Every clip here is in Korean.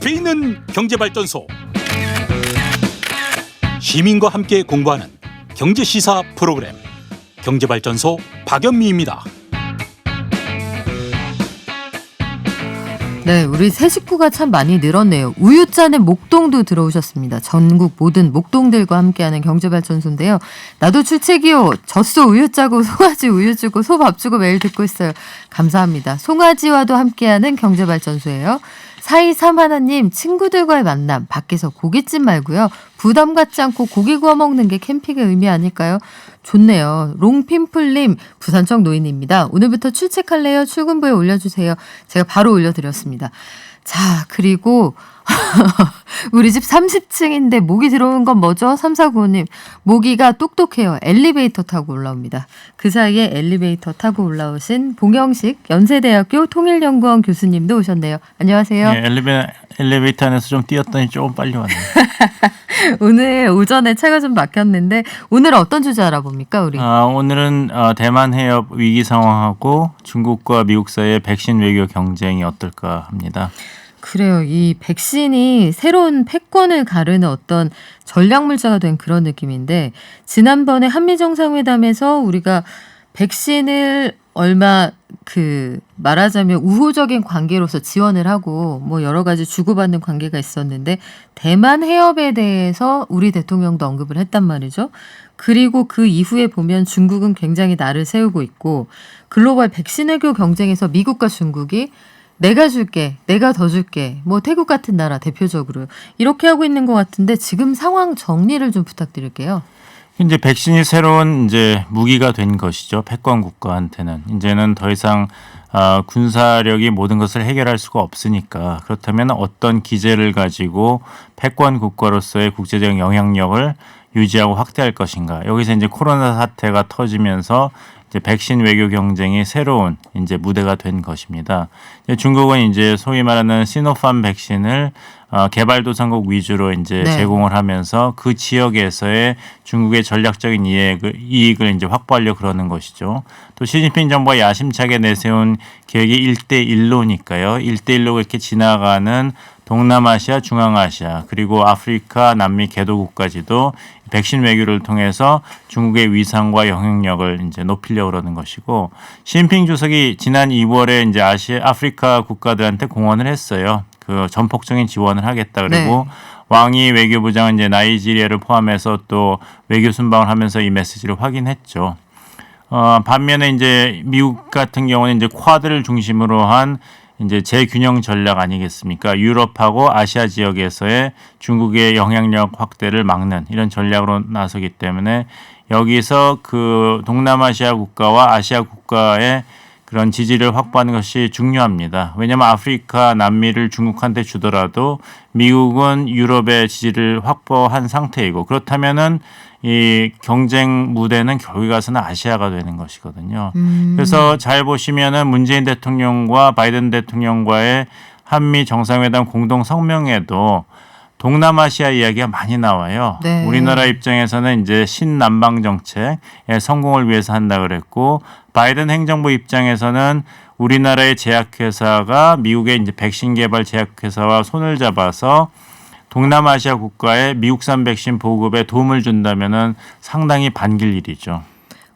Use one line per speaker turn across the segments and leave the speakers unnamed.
앞에 있는 경제발전소. 시민과 함께 공부하는 경제시사 프로그램 경제발전소 박연미입니다.
네, 우리 새 식구가 참 많이 늘었네요. 우유짜는 목동도 들어오셨습니다. 전국 모든 목동들과 함께하는 경제발전소인데요. 나도 출첵이요. 젖소 우유 짜고 송아지 우유 주고 소 밥 주고 매일 듣고 있어요. 감사합니다. 송아지와도 함께하는 경제발전소예요. 4231님, 친구들과의 만남, 밖에서 고깃집 말고요. 부담 갖지 않고 고기 구워 먹는 게 캠핑의 의미 아닐까요? 좋네요. 롱핀플님, 부산청 노인입니다. 오늘부터 출첵할래요? 출근부에 올려주세요. 제가 바로 올려드렸습니다. 자, 그리고 우리 집 30층인데 모기 들어오는 건 뭐죠? 3495님. 모기가 똑똑해요. 엘리베이터 타고 올라옵니다. 그 사이에 엘리베이터 타고 올라오신 봉영식 연세대학교 통일연구원 교수님도 오셨네요. 안녕하세요.
네, 엘리베이터 안에서 좀 뛰었더니 조금 빨리 왔네요.
오늘 오전에 차가 좀 막혔는데 오늘 어떤 주제 알아봅니까 우리?
오늘은 대만 해협 위기 상황하고 중국과 미국 사이의 백신 외교 경쟁이 어떨까 합니다.
그래요. 이 백신이 새로운 패권을 가르는 어떤 전략물자가 된 그런 느낌인데 지난번에 한미정상회담에서 우리가 백신을 얼마 말하자면 우호적인 관계로서 지원을 하고 뭐 여러 가지 주고받는 관계가 있었는데 대만 해협에 대해서 우리 대통령도 언급을 했단 말이죠. 그리고 그 이후에 보면 중국은 굉장히 날을 세우고 있고 글로벌 백신 외교 경쟁에서 미국과 중국이 내가 줄게, 내가 더 줄게, 뭐 태국 같은 나라 대표적으로 이렇게 하고 있는 것 같은데 지금 상황 정리를 좀 부탁드릴게요.
이제 백신이 새로운 이제 무기가 된 것이죠. 패권 국가한테는 이제는 더 이상 군사력이 모든 것을 해결할 수가 없으니까 그렇다면 어떤 기제를 가지고 패권 국가로서의 국제적 영향력을 유지하고 확대할 것인가. 여기서 이제 코로나 사태가 터지면서 이제 백신 외교 경쟁이 새로운 이제 무대가 된 것입니다. 중국은 이제 소위 말하는 시노팜 백신을 개발도상국 위주로 이제 제공을 하면서 그 지역에서의 중국의 전략적인 이익을 이제 확보하려 그러는 것이죠. 또 시진핑 정부가 야심차게 내세운 계획이 1대1로니까요. 1대1로 이렇게 지나가는 동남아시아, 중앙아시아 그리고 아프리카, 남미 개도국까지도 백신 외교를 통해서 중국의 위상과 영향력을 이제 높이려고 그러는 것이고 시진핑 주석이 지난 2월에 이제 아프리카 국가들한테 공언을 했어요. 그 전폭적인 지원을 하겠다 그리고 왕이 외교부장은 이제 나이지리아를 포함해서 또 외교 순방을 하면서 이 메시지를 확인했죠. 반면에 이제 미국 같은 경우는 이제 쿼드를 중심으로 한 이제 재균형 전략 아니겠습니까? 유럽하고 아시아 지역에서의 중국의 영향력 확대를 막는 이런 전략으로 나서기 때문에 여기서 그 동남아시아 국가와 아시아 국가의 그런 지지를 확보하는 것이 중요합니다. 왜냐하면 아프리카, 남미를 중국한테 주더라도 미국은 유럽의 지지를 확보한 상태이고 그렇다면은 이 경쟁 무대는 결국 가서는 아시아가 되는 것이거든요. 그래서 잘 보시면은 문재인 대통령과 바이든 대통령과의 한미 정상회담 공동 성명에도 동남아시아 이야기가 많이 나와요.
네.
우리나라 입장에서는 이제 신남방 정책의 성공을 위해서 한다 그랬고 바이든 행정부 입장에서는 우리나라의 제약회사가 미국의 이제 백신 개발 제약회사와 손을 잡아서 동남아시아 국가에 미국산 백신 보급에 도움을 준다면은 상당히 반길 일이죠.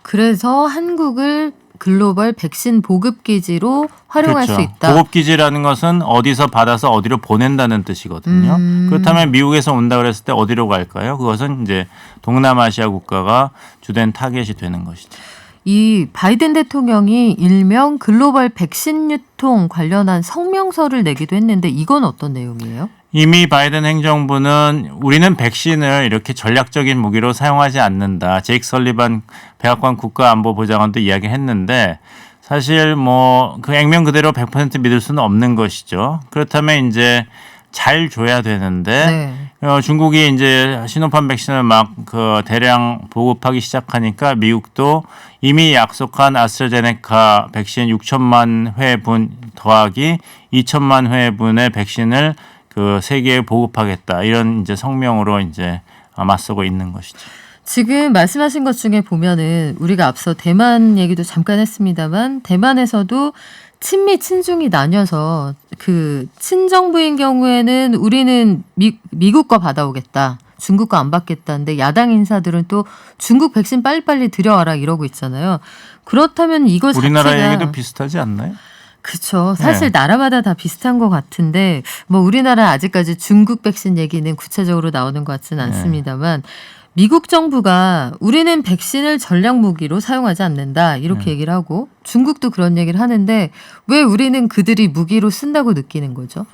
그래서 한국을 글로벌 백신 보급 기지로 활용할
그렇죠.
수 있다.
보급 기지라는 것은 어디서 받아서 어디로 보낸다는 뜻이거든요. 그렇다면 미국에서 온다 그랬을 때 어디로 갈까요? 그것은 이제 동남아시아 국가가 주된 타겟이 되는 것이죠.
이 바이든 대통령이 일명 글로벌 백신 유통 관련한 성명서를 내기도 했는데 이건 어떤 내용이에요?
이미 바이든 행정부는 우리는 백신을 이렇게 전략적인 무기로 사용하지 않는다. 제이크 설리반 백악관 국가안보보좌관도 이야기했는데 사실 뭐 그 액면 그대로 100% 믿을 수는 없는 것이죠. 그렇다면 이제 잘 줘야 되는데 중국이 이제 시노팜 백신을 막 그 대량 보급하기 시작하니까 미국도 이미 약속한 아스트라제네카 백신 6천만 회분 더하기 2천만 회분의 백신을 그 세계에 보급하겠다 이런 이제 성명으로 이제 맞서고 있는 것이죠.
지금 말씀하신 것 중에 보면은 우리가 앞서 대만 얘기도 잠깐 했습니다만 대만에서도 친미 친중이 나뉘어서 그 친정부인 경우에는 우리는 미국 거 받아오겠다. 중국 거 안 받겠다는데 야당 인사들은 또 중국 백신 빨리빨리 들여와라 이러고 있잖아요. 그렇다면 이거
우리나라
자체가
얘기도 비슷하지 않나요?
그렇죠. 사실 나라마다 다 비슷한 것 같은데 뭐 우리나라 아직까지 중국 백신 얘기는 구체적으로 나오는 것 같지는 않습니다만 미국 정부가 우리는 백신을 전략 무기로 사용하지 않는다 이렇게 얘기를 하고 중국도 그런 얘기를 하는데 왜 우리는 그들이 무기로 쓴다고 느끼는 거죠?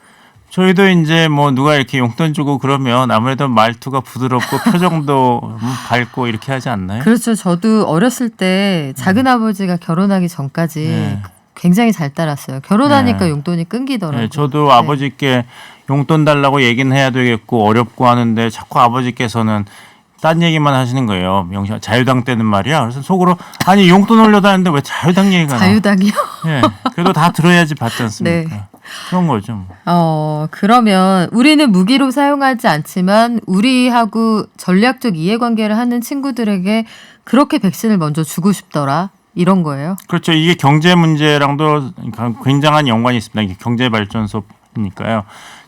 저희도 이제 뭐 누가 이렇게 용돈 주고 그러면 아무래도 말투가 부드럽고 표정도 밝고 이렇게 하지 않나요?
그렇죠. 저도 어렸을 때 작은 아버지가 결혼하기 전까지 굉장히 잘 따랐어요. 결혼하니까 용돈이 끊기더라고요.
네, 저도 아버지께 용돈 달라고 얘기는 해야 되겠고 어렵고 하는데 자꾸 아버지께서는 딴 얘기만 하시는 거예요. 자유당 때는 말이야. 그래서 속으로 아니 용돈 올려다 하는데 왜 자유당 얘기가 나와?
자유당이요?
예, 그래도 다 들어야지 받지 않습니까?
네.
그런 거죠.
그러면 우리는 무기로 사용하지 않지만 우리하고 전략적 이해관계를 하는 친구들에게 그렇게 백신을 먼저 주고 싶더라. 이런 거예요?
그렇죠. 이게 경제 문제랑도 굉장한 연관이 있습니다. 이게 경제 발전소니까요.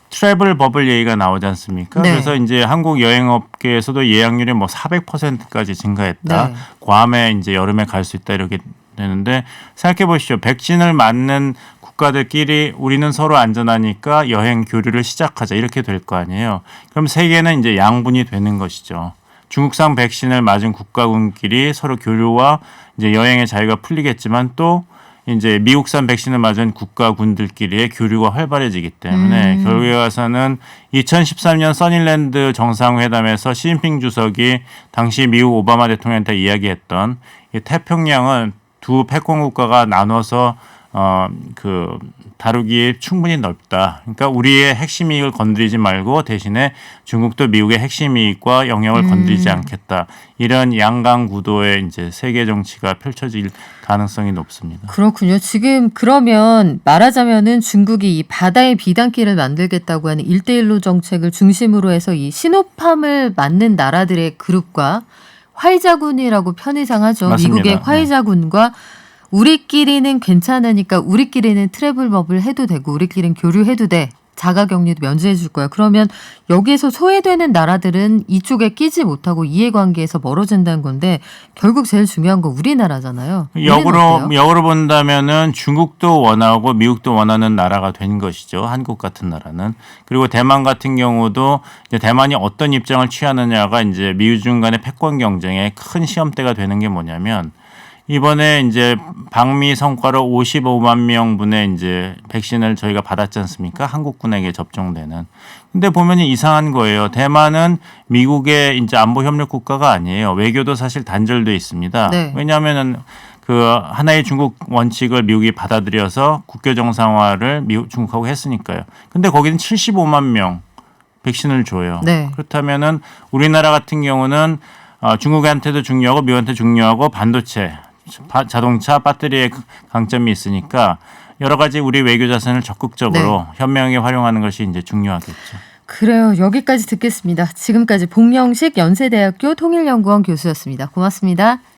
트래블 버블 얘기가 나오지 않습니까?
네.
그래서 이제 한국 여행업계에서도 예약률이 뭐 400%까지 증가했다.
네.
괌에 이제 여름에 갈 수 있다 이렇게 되는데 생각해 보시죠. 백신을 맞는 국가들끼리 우리는 서로 안전하니까 여행 교류를 시작하자 이렇게 될 거 아니에요. 그럼 세계는 이제 양분이 되는 것이죠. 중국산 백신을 맞은 국가군끼리 서로 교류와 이제 여행의 자유가 풀리겠지만 또 이제 미국산 백신을 맞은 국가군들끼리의 교류가 활발해지기 때문에 결국에 가서는 2013년 써니랜드 정상회담에서 시진핑 주석이 당시 미국 오바마 대통령한테 이야기했던 이 태평양은 두 패권 국가가 나눠서 다루기에 충분히 넓다. 그러니까 우리의 핵심 이익을 건드리지 말고 대신에 중국도 미국의 핵심 이익과 영역을 건드리지 않겠다. 이런 양강 구도의 이제 세계 정치가 펼쳐질 가능성이 높습니다.
그렇군요. 지금 그러면 말하자면은 중국이 이 바다의 비단길을 만들겠다고 하는 1대1로 정책을 중심으로 해서 이 시노팜을 맞는 나라들의 그룹과 화이자군이라고 편의상 하죠.
맞습니다.
미국의 화이자군과 우리끼리는 괜찮으니까 우리끼리는 트래블 버블 해도 되고 우리끼리는 교류해도 돼. 자가격리도 면제해 줄 거야. 그러면 여기에서 소외되는 나라들은 이쪽에 끼지 못하고 이해관계에서 멀어진다는 건데 결국 제일 중요한 건 우리나라잖아요.
역으로 본다면은 중국도 원하고 미국도 원하는 나라가 된 것이죠. 한국 같은 나라는. 그리고 대만 같은 경우도 이제 대만이 어떤 입장을 취하느냐가 이제 미중 간의 패권 경쟁의 큰 시험대가 되는 게 뭐냐면 이번에 이제 방미 성과로 55만 명분의 이제 백신을 저희가 받았지 않습니까? 한국군에게 접종되는. 근데 보면 이상한 거예요. 대만은 미국의 이제 안보 협력 국가가 아니에요. 외교도 사실 단절돼 있습니다.
네.
왜냐하면은 그 하나의 중국 원칙을 미국이 받아들여서 국교 정상화를 중국하고 했으니까요. 근데 거기는 75만 명 백신을 줘요.
네.
그렇다면은 우리나라 같은 경우는 중국한테도 중요하고 미국한테 중요하고 반도체 자동차 배터리의 강점이 있으니까 여러 가지 우리 외교 자산을 적극적으로 현명하게 활용하는 것이 이제 중요하겠죠.
그래요. 여기까지 듣겠습니다. 지금까지 봉영식 연세대학교 통일연구원 교수였습니다. 고맙습니다.